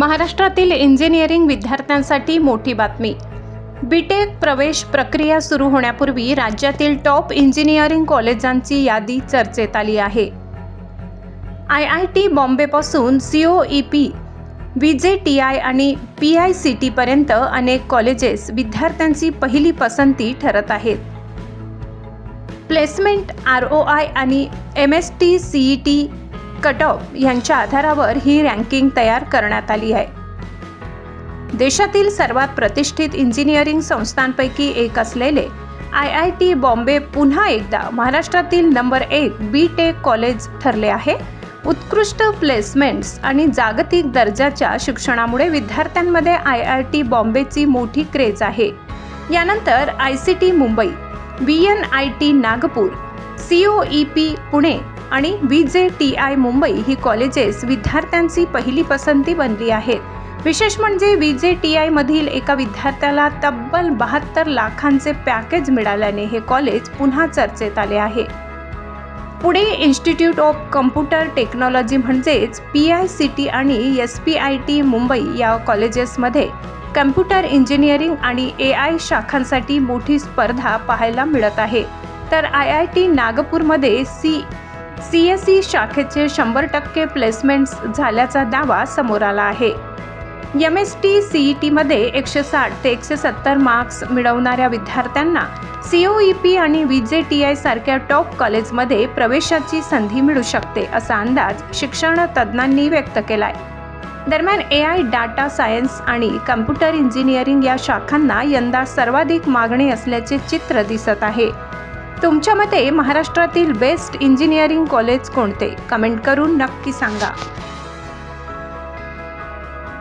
महाराष्ट्रातील इंजिनिअरिंग विद्यार्थ्यांसाठी मोठी बातमी. बीटेक प्रवेश प्रक्रिया सुरू होण्यापूर्वी राज्यातील टॉप इंजिनिअरिंग कॉलेजांची यादी चर्चेत आली आहे. IIT बॉम्बेपासून COEP, VJTI आणि PICT पर्यंत अनेक कॉलेजेस विद्यार्थ्यांची पहिली पसंती ठरत आहेत. प्लेसमेंट, ROI आणि MST CET कट ऑफ यांच्या आधारावर ही रँकिंग तयार करण्यात आली आहे. देशातील सर्वात प्रतिष्ठित इंजिनिअरिंग संस्थांपैकी एक असलेले IIT बॉम्बे पुन्हा एकदा महाराष्ट्रातील नंबर 1 बीटेक कॉलेज ठरले आहे. उत्कृष्ट प्लेसमेंट्स आणि जागतिक दर्जाच्या शिक्षणामुळे विद्यार्थ्यांमध्ये IIT बॉम्बेची मोठी क्रेज आहे. यानंतर ICT Mumbai, VNIT Nagpur, COEP Pune आणि VJTI मुंबई ही कॉलेजेस विद्यार्थ्यांची पहिली पसंती बनली आहेत. विशेष म्हणजे VJTI मधील एका विद्यार्थ्याला तब्बल 72 लाखांचे पॅकेज मिळाल्याने हे कॉलेज पुन्हा चर्चेत आले आहे. Pune institute of computer technology म्हणजेच PICT आणि SPIT मुंबई या कॉलेजेसमध्ये कम्प्युटर इंजिनिअरिंग आणि AI शाखांसाठी मोठी स्पर्धा पाहायला मिळत आहे. तर IIT नागपूरमध्ये CSE शाखेचे 100% प्लेसमेंट्स झाल्याचा दावा समोर आला आहे. MST CET मध्ये 160 ते 170 मार्क्स मिळवणाऱ्या विद्यार्थ्यांना COEP आणि VJTI सारख्या टॉप कॉलेजमध्ये प्रवेशाची संधी मिळू शकते असा अंदाज शिक्षण तज्ज्ञांनी व्यक्त केलाय. दरम्यान AI, डाटा सायन्स आणि कम्प्युटर इंजिनिअरिंग या शाखांना यंदा सर्वाधिक मागणी असल्याचे चित्र दिसत आहे. तुमच्या मते महाराष्ट्रातील बेस्ट इंजिनिअरिंग कॉलेज कोणते? कमेंट करून नक्की सांगा.